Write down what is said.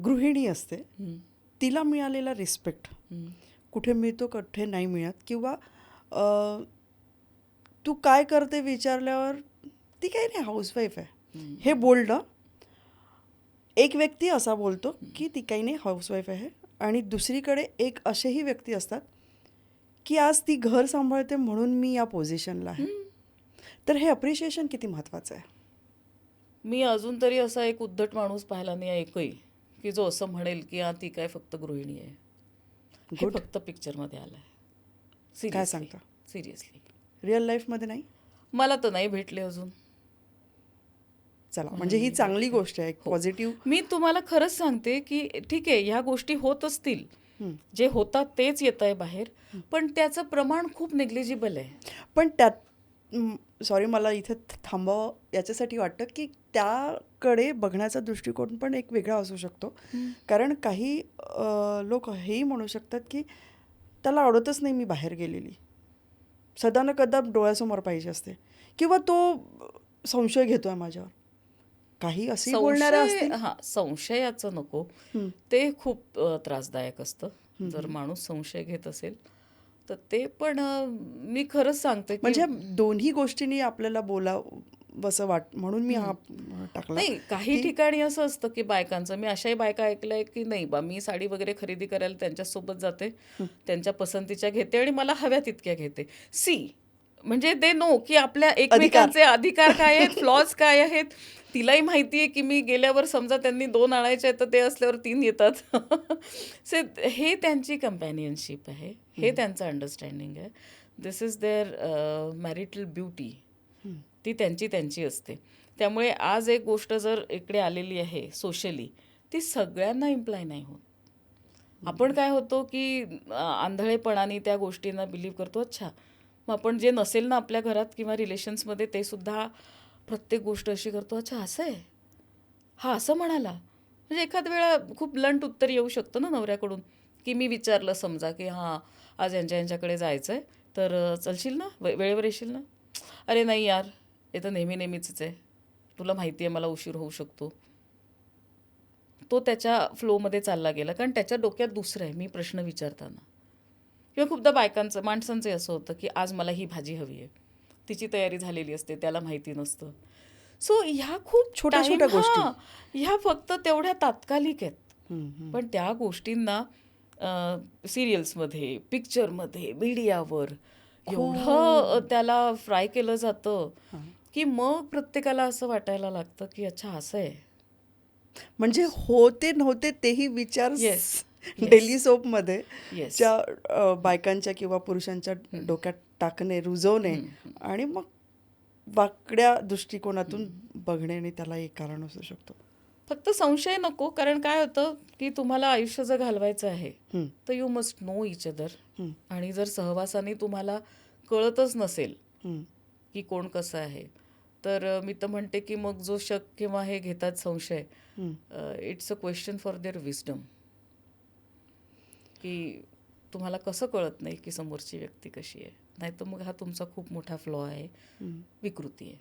गृहिणी असते, तिला मिळालेला रिस्पेक्ट कुठे मिळतो कुठे नाही मिळत, किंवा तू काय करते विचारल्यावर ती काही नाही हाऊसवाईफ आहे हे बोलणं. एक व्यक्ती असा बोलतो की ती काही नाही हाऊसवाईफ आहे, आणि दुसरीकडे एक असेही व्यक्ती असतात की आज ती घर सांभाळते म्हणून मी या पोझिशनला आहे. तर हे अप्रिशिएशन किती महत्त्वाचं आहे. मी अजून तरी असा एक उद्धट माणूस पाहिला नाही एकही की जो असं म्हणेल की ती काय फक्त गृहिणी आहे. हे फक्त पिक्चरमध्ये आलंय. काय सांगता? सिरियसली रिअल लाईफमध्ये नाही. मला तर नाही भेटले अजून. चला, म्हणजे ही चांगली गोष्ट आहे, पॉझिटिव्ह. मी तुम्हाला खरंच सांगते की ठीक आहे, ह्या गोष्टी होत असतील, जे होतात तेच येत आहे बाहेर, पण त्याचं प्रमाण खूप नेग्लिजिबल आहे. पण त्यात सॉरी मला इथे थांबावं याच्यासाठी वाटतं की त्याकडे बघण्याचा दृष्टिकोन पण एक वेगळा असू शकतो. कारण काही लोक हेही म्हणू शकतात की त्याला आवडतच नाही मी बाहेर गेलेली, सदा न कदा डोळ्यासमोर पाहिजे असते, किंवा तो संशय घेतोय माझ्यावर. काही असे बोलणारे असतील. संशयाचं नको, ते खूप त्रासदायक असतं. जर माणूस संशय घेत असेल तर ते पण मी खरंच सांगते म्हणजे दोन्ही गोष्टींनी आपल्याला बोलावंसं म्हणून मी हा टाकला. नाही, काही ठिकाणी असं असतं की बायकांचं, मी अशाही बायका ऐकलंय की नाही बा, मी साडी वगैरे खरेदी करायला त्यांच्यासोबत जाते, त्यांच्या पसंतीच्या घेते आणि मला हव्या तितक्या घेते. म्हणजे दे नो की आपल्या एकमेकांचे अधिकार काय आहेत, फ्लॉज काय आहेत. तिलाही माहिती आहे की मी गेल्यावर समजा त्यांनी 2 आणायचे आहेत तर ते असल्यावर 3 येतात. हे त्यांची कंपॅनियनशिप आहे, हे त्यांचं अंडरस्टँडिंग आहे. दिस इज देअर मॅरिटल ब्युटी. ती त्यांची असते. त्यामुळे आज एक गोष्ट जर इकडे आलेली आहे सोशली, ती सगळ्यांना इम्प्लाय नाही होत. आपण काय होतो की आंधळेपणाने त्या गोष्टींना बिलीव्ह करतो. अच्छा, मग आपण जे नसेल ना आपल्या घरात किंवा रिलेशन्समध्ये ते सुद्धा प्रत्येक गोष्ट अशी करतो. अच्छा, असं आहे, हा असं म्हणाला. म्हणजे एखाद वेळा खूप ब्लंट उत्तर येऊ शकतं ना नवऱ्याकडून, की मी विचारलं समजा की हां आज यांच्याकडे जायचं आहे तर चलशील ना, वेळेवर येशील ना. अरे नाही यार, हे तर नेहमीच आहे, तुला माहिती आहे मला उशीर होऊ शकतो. तो त्याच्या फ्लोमध्ये चालला गेला, कारण त्याच्या डोक्यात दुसरं आहे मी प्रश्न विचारताना. किंवा खूपदा माणसांचं असं होतं की आज मला ही भाजी हवी आहे, तिची तयारी झालेली असते, त्याला माहिती नसतं. सो ह्या खूप छोट्या गोष्टी, ह्या फक्त तेवढ्या तात्कालिक आहेत. पण त्या गोष्टींना सिरियल्समध्ये, पिक्चरमध्ये, मीडियावर एवढं त्याला फ्राय केलं जातं की मग प्रत्येकाला असं वाटायला लागतं की अच्छा असं आहे. म्हणजे होते नव्हते तेही विचार डेली सोपमध्ये ज्या बायकांच्या किंवा पुरुषांच्या डोक्यात टाकणे, रुजवणे, आणि मग वाकड्या दृष्टिकोनातून बघणे, आणि त्याला एक कारण असू शकतो. फक्त संशय नको, कारण काय होतं की तुम्हाला आयुष्य जर घालवायचं आहे तर you must know each other. आणि जर सहवासाने तुम्हाला कळतच नसेल की कोण कसं आहे, तर मी तर म्हणते की मग जो शक किंवा हे घेतात संशय, it's a question for their wisdom. की तुम्हाला कसं कळत नाही की समोरची व्यक्ती कशी आहे, नाही तर मग हा तुमचा खूप मोठा फ्लॉ आहे, विकृती आहे.